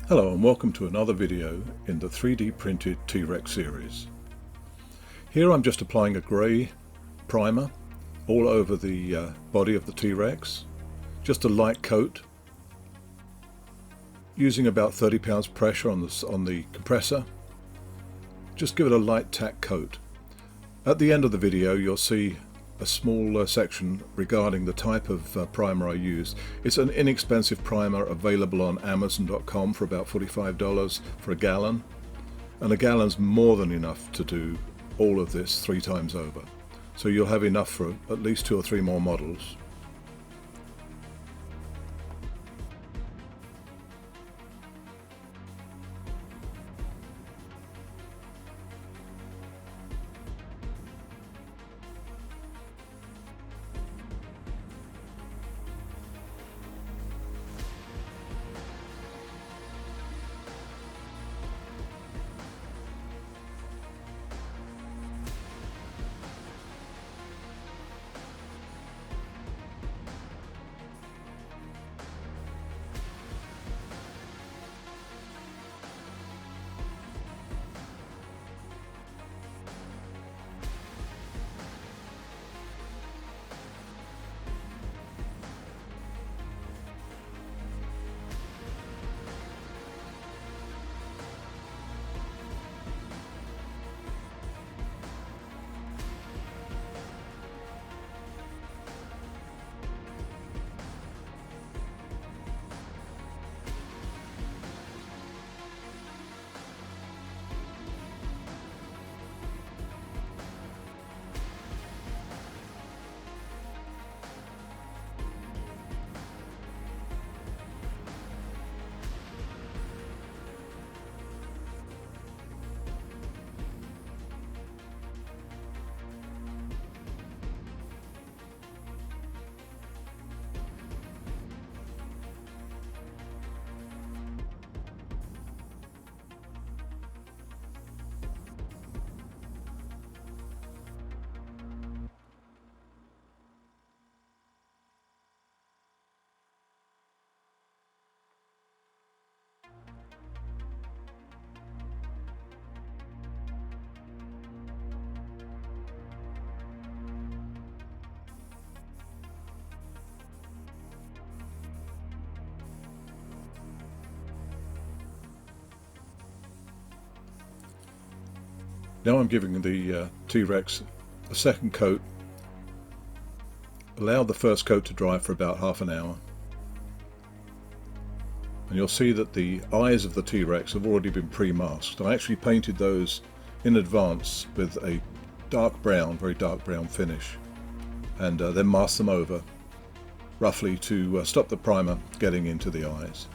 Hello and welcome to another video in the 3D printed T-Rex series. Here I'm just applying a grey primer all over the body of the T-Rex, just a light coat, using about 30 pounds pressure on the compressor. Just give it a light tack coat. At the end of the video you'll see a small section regarding the type of primer I used. It's an inexpensive primer available on Amazon.com for about $45 for a gallon, and a gallon's more than enough to do all of this 3 times over. So you'll have enough for at least 2 or 3 more models. Now I'm giving the T-Rex a second coat. Allow the first coat to dry for about half an hour. And you'll see that the eyes of the T-Rex have already been pre-masked. I actually painted those in advance with a dark brown, very dark brown finish, and then masked them over roughly to stop the primer getting into the eyes.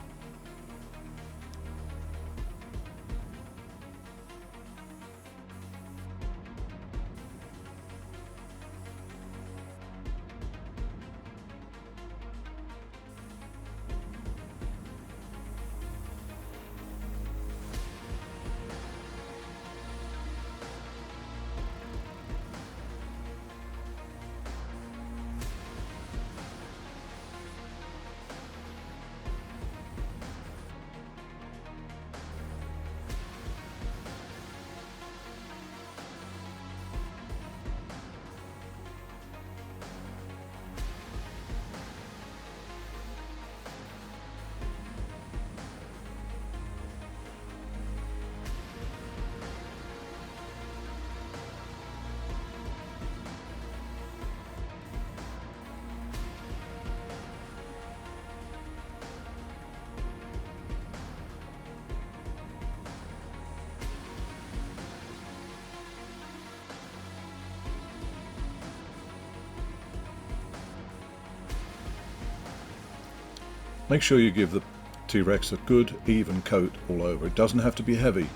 Make sure you give the T-Rex a good even coat all over. It doesn't have to be heavy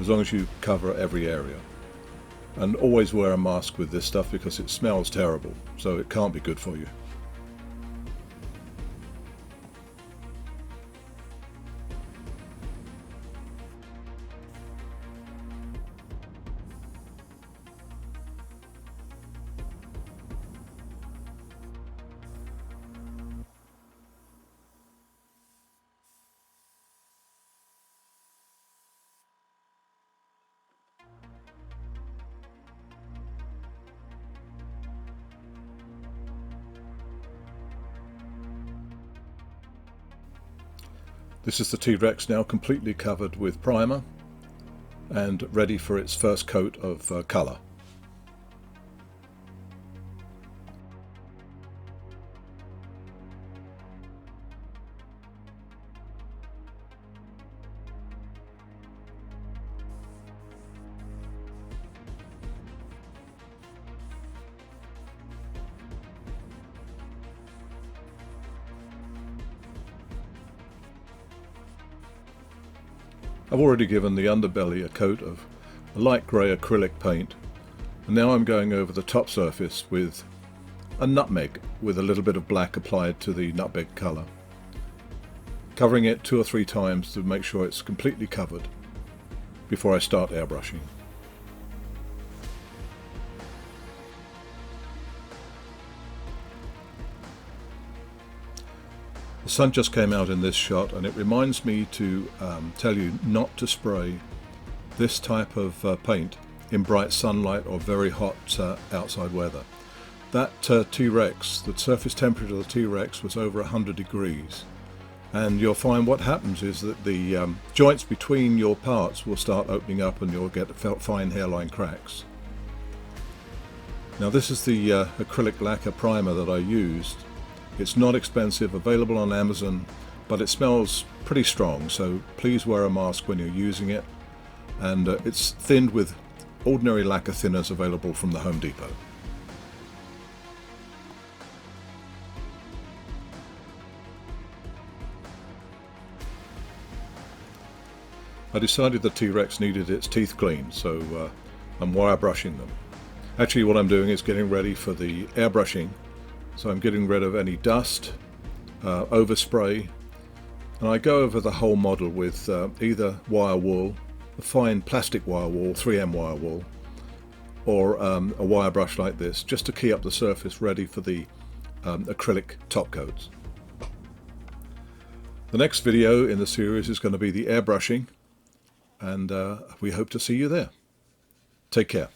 as long as you cover every area. And always wear a mask with this stuff because it smells terrible, so it can't be good for you. This is the T-Rex now completely covered with primer and ready for its first coat of colour. I've already given the underbelly a coat of a light grey acrylic paint, and now I'm going over the top surface with a nutmeg with a little bit of black applied to the nutmeg colour, covering it 2 or 3 times to make sure it's completely covered before I start airbrushing. The sun just came out in this shot, and it reminds me to tell you not to spray this type of paint in bright sunlight or very hot outside weather. That T-Rex, the surface temperature of the T-Rex was over 100 degrees, and you'll find what happens is that the joints between your parts will start opening up and you'll get fine hairline cracks. Now this is the acrylic lacquer primer that I used. It's not expensive, available on Amazon, but it smells pretty strong, so please wear a mask when you're using it. And it's thinned with ordinary lacquer thinners available from the Home Depot. I decided the T-Rex needed its teeth cleaned, so I'm wire brushing them. Actually, what I'm doing is getting ready for the airbrushing. So I'm getting rid of any dust, overspray, and I go over the whole model with either wire wool, a fine plastic wire wool, 3M wire wool, or a wire brush like this, just to key up the surface ready for the acrylic top coats. The next video in the series is going to be the airbrushing, and we hope to see you there. Take care.